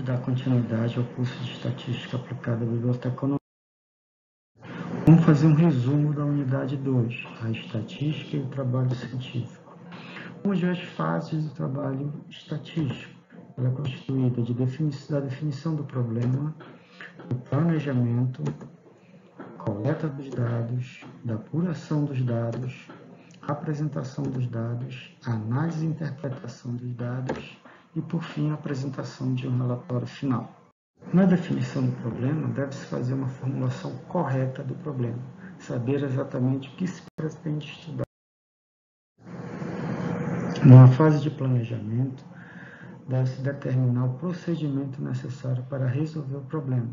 dar continuidade ao curso de Estatística Aplicada à Biblioteconomia. Vamos fazer um resumo da unidade 2, a Estatística e o Trabalho Científico. Vamos ver as fases do trabalho estatístico. Ela é constituída da definição do problema, do planejamento, coleta dos dados, da apuração dos dados, apresentação dos dados, análise e interpretação dos dados e, por fim, a apresentação de um relatório final. Na definição do problema, deve-se fazer uma formulação correta do problema, saber exatamente o que se pretende estudar. Na fase de planejamento, deve-se determinar o procedimento necessário para resolver o problema,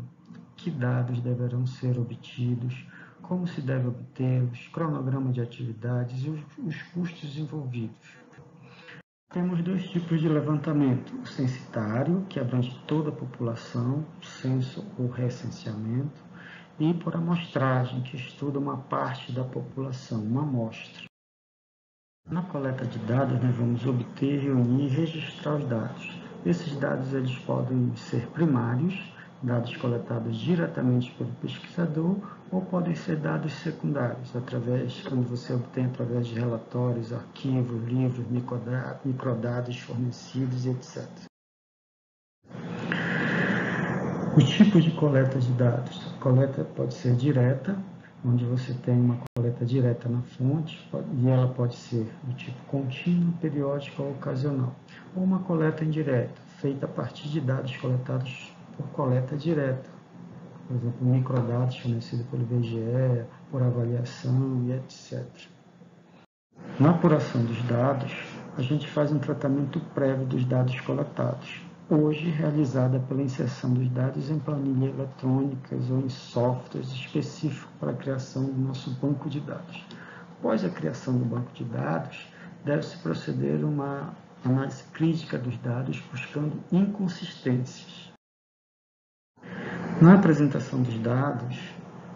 que dados deverão ser obtidos, como se deve obtê-los, cronograma de atividades e os custos envolvidos. Temos dois tipos de levantamento, o censitário, que abrange toda a população, censo ou recenseamento, e por amostragem, que estuda uma parte da população, uma amostra. Na coleta de dados, nós vamos obter, reunir e registrar os dados. Esses dados eles podem ser primários, dados coletados diretamente pelo pesquisador, ou podem ser dados secundários, quando você obtém através de relatórios, arquivos, livros, microdados fornecidos, etc. Os tipos de coleta de dados. A coleta pode ser direta, onde você tem uma coleta direta na fonte, e ela pode ser do tipo contínua, periódica ou ocasional. Ou uma coleta indireta, feita a partir de dados coletados por coleta direta. Por exemplo, microdados fornecidos pelo IBGE, por avaliação e etc. Na apuração dos dados, a gente faz um tratamento prévio dos dados coletados, hoje realizada pela inserção dos dados em planilhas eletrônicas ou em softwares específicos para a criação do nosso banco de dados. Após a criação do banco de dados, deve-se proceder a uma análise crítica dos dados, buscando inconsistências. Na apresentação dos dados,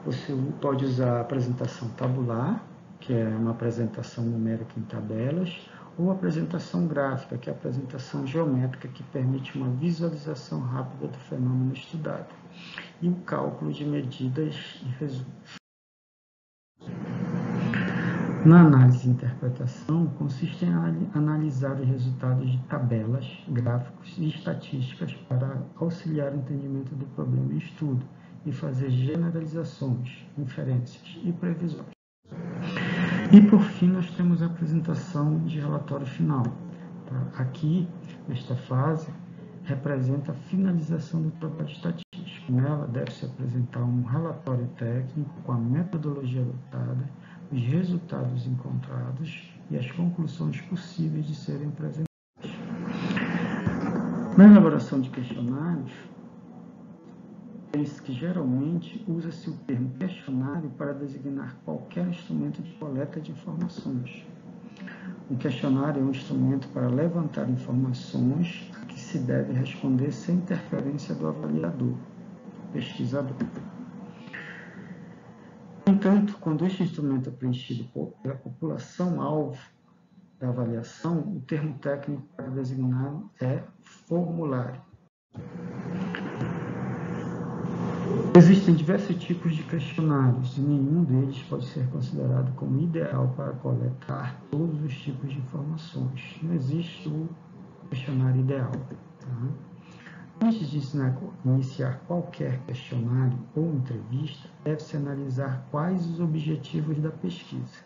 você pode usar a apresentação tabular, que é uma apresentação numérica em tabelas, ou a apresentação gráfica, que é a apresentação geométrica, que permite uma visualização rápida do fenômeno estudado, e o cálculo de medidas e resumos. Na análise e interpretação, consiste em analisar os resultados de tabelas, gráficos e estatísticas para auxiliar o entendimento do problema em estudo e fazer generalizações, inferências e previsões. E, por fim, nós temos a apresentação de relatório final. Aqui, nesta fase, representa a finalização do trabalho estatístico. Nela, deve-se apresentar um relatório técnico com a metodologia adotada, os resultados encontrados e as conclusões possíveis de serem apresentadas. Na elaboração de questionários, pense que geralmente usa-se o termo questionário para designar qualquer instrumento de coleta de informações. Um questionário é um instrumento para levantar informações a que se deve responder sem interferência do avaliador, pesquisador. No entanto, quando este instrumento é preenchido pela população-alvo da avaliação, o termo técnico para designar é formulário. Existem diversos tipos de questionários e nenhum deles pode ser considerado como ideal para coletar todos os tipos de informações. Não existe o questionário ideal. Antes de iniciar qualquer questionário ou entrevista, deve-se analisar quais os objetivos da pesquisa,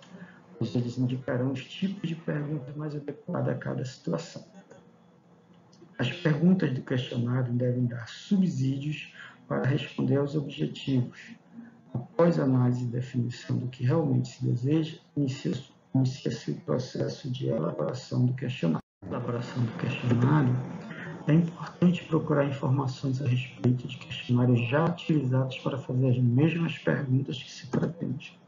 pois eles indicarão os tipos de perguntas mais adequadas a cada situação. As perguntas do questionário devem dar subsídios para responder aos objetivos. Após a análise e definição do que realmente se deseja, inicia-se o processo de elaboração do questionário. Na elaboração do questionário, é importante procurar informações a respeito de questionários já utilizados para fazer as mesmas perguntas que se pretende.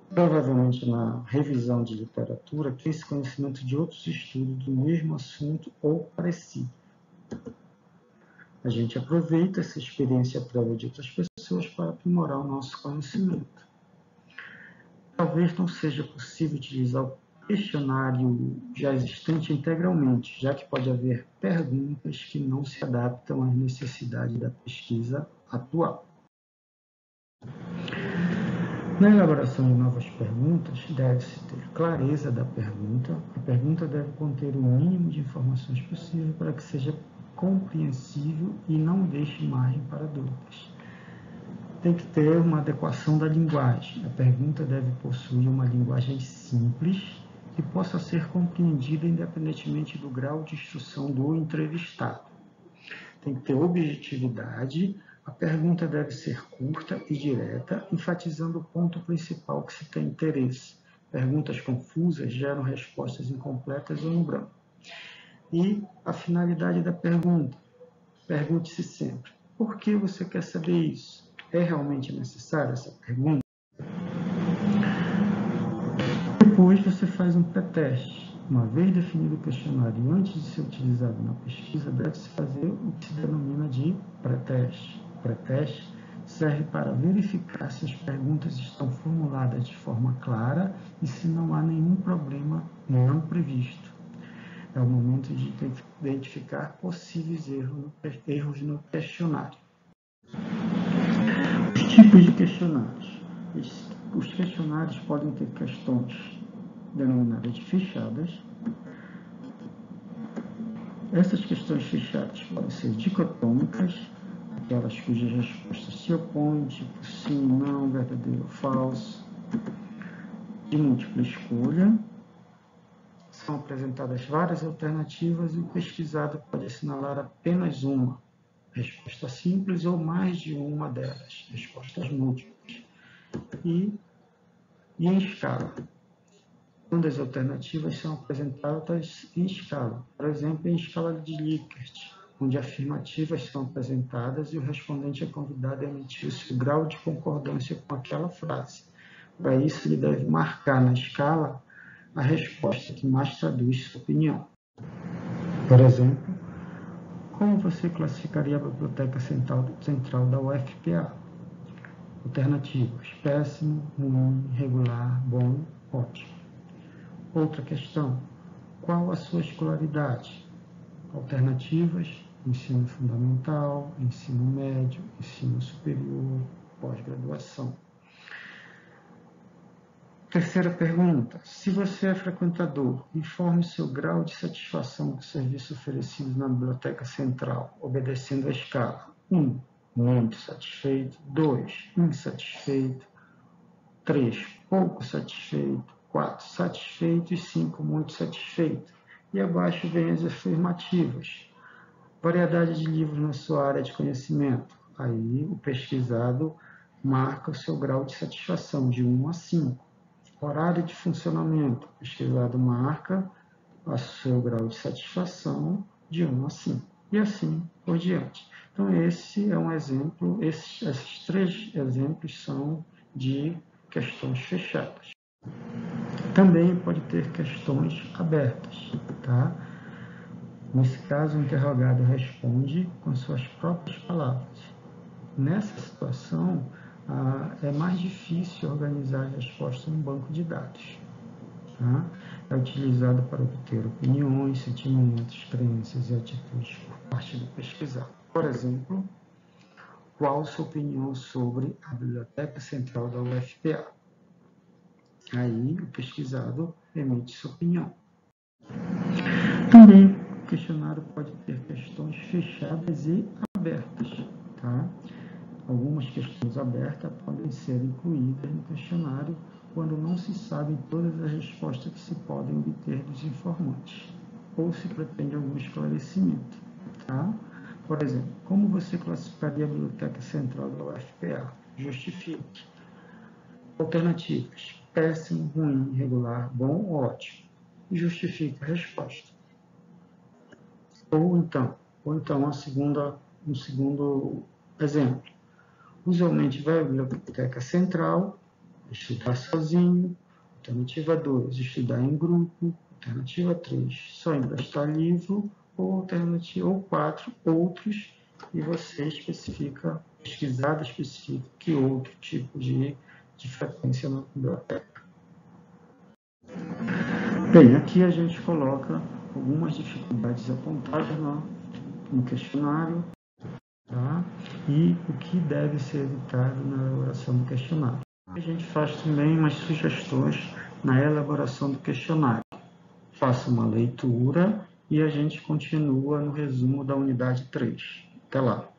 Provavelmente, na revisão de literatura, tem-se conhecimento de outros estudos do mesmo assunto ou parecido. A gente aproveita essa experiência prévia de outras pessoas para aprimorar o nosso conhecimento. Talvez não seja possível utilizar questionário já existente integralmente, já que pode haver perguntas que não se adaptam às necessidades da pesquisa atual. Na elaboração de novas perguntas, deve-se ter clareza da pergunta. A pergunta deve conter o mínimo de informações possível para que seja compreensível e não deixe margem para dúvidas. Tem que ter uma adequação da linguagem. A pergunta deve possuir uma linguagem simples que possa ser compreendida independentemente do grau de instrução do entrevistado. Tem que ter objetividade. A pergunta deve ser curta e direta, enfatizando o ponto principal que se tem interesse. Perguntas confusas geram respostas incompletas ou em branco. E a finalidade da pergunta. Pergunte-se sempre: por que você quer saber isso? É realmente necessária essa pergunta? Depois você faz um pré-teste. Uma vez definido o questionário e antes de ser utilizado na pesquisa, deve-se fazer o que se denomina de pré-teste. O pré-teste serve para verificar se as perguntas estão formuladas de forma clara e se não há nenhum problema não previsto. É o momento de identificar possíveis erros no questionário. Os tipos de questionários. Os questionários podem ter questões denominadas de fechadas. Essas questões fechadas podem ser dicotômicas, aquelas cujas respostas se opõem, tipo sim, não, verdadeiro ou falso. De múltipla escolha. São apresentadas várias alternativas e o pesquisado pode assinalar apenas uma resposta simples ou mais de uma delas, respostas múltiplas. E em escala, quando as alternativas são apresentadas em escala, por exemplo, em escala de Likert, onde afirmativas são apresentadas e o respondente é convidado a emitir o seu grau de concordância com aquela frase. Para isso, ele deve marcar na escala a resposta que mais traduz sua opinião. Por exemplo, como você classificaria a biblioteca central da UFPA? Alternativas: péssimo, ruim, regular, bom, ótimo. Outra questão: qual a sua escolaridade? Alternativas: ensino fundamental, ensino médio, ensino superior, pós-graduação. Terceira pergunta: se você é frequentador, informe seu grau de satisfação com o serviço oferecido na Biblioteca Central, obedecendo a escala: 1, muito satisfeito; 2, insatisfeito; 3, pouco satisfeito; 4, satisfeito; e 5, muito satisfeito. E abaixo vem as afirmativas. Variedade de livros na sua área de conhecimento. Aí o pesquisado marca o seu grau de satisfação, de 1 a 5. Horário de funcionamento. O pesquisado marca o seu grau de satisfação, de 1 a 5. E assim por diante. Então, esse é um exemplo. Esses 3 exemplos são de questões fechadas. Também pode ter questões abertas, tá? Nesse caso, o interrogado responde com suas próprias palavras. Nessa situação, é mais difícil organizar a resposta em um banco de dados. Tá? É utilizado para obter opiniões, sentimentos, crenças e atitudes por parte do pesquisador. Por exemplo, qual sua opinião sobre a Biblioteca Central da UFPA? Aí o pesquisador emite sua opinião. Também o questionário pode ter questões fechadas e abertas. Tá? Algumas questões abertas podem ser incluídas no questionário quando não se sabem todas as respostas que se podem obter dos informantes, ou se pretende algum esclarecimento. Tá? Por exemplo, como você classificaria a Biblioteca Central da UFPA? Justifique. Alternativas: péssimo, ruim, regular, bom, ótimo. Justifique a resposta. Ou então um segundo exemplo. Usualmente vai à Biblioteca Central, estudar sozinho. Alternativa 2, estudar em grupo. Alternativa 3, só emprestar livro. Ou alternativa 4, outros, e você especifica, pesquisado especifica que outro tipo de frequência na biblioteca. Bem, aqui a gente coloca algumas dificuldades apontadas no questionário, tá? E o que deve ser evitado na elaboração do questionário. A gente faz também umas sugestões na elaboração do questionário. Faça uma leitura e a gente continua no resumo da unidade 3. Até lá!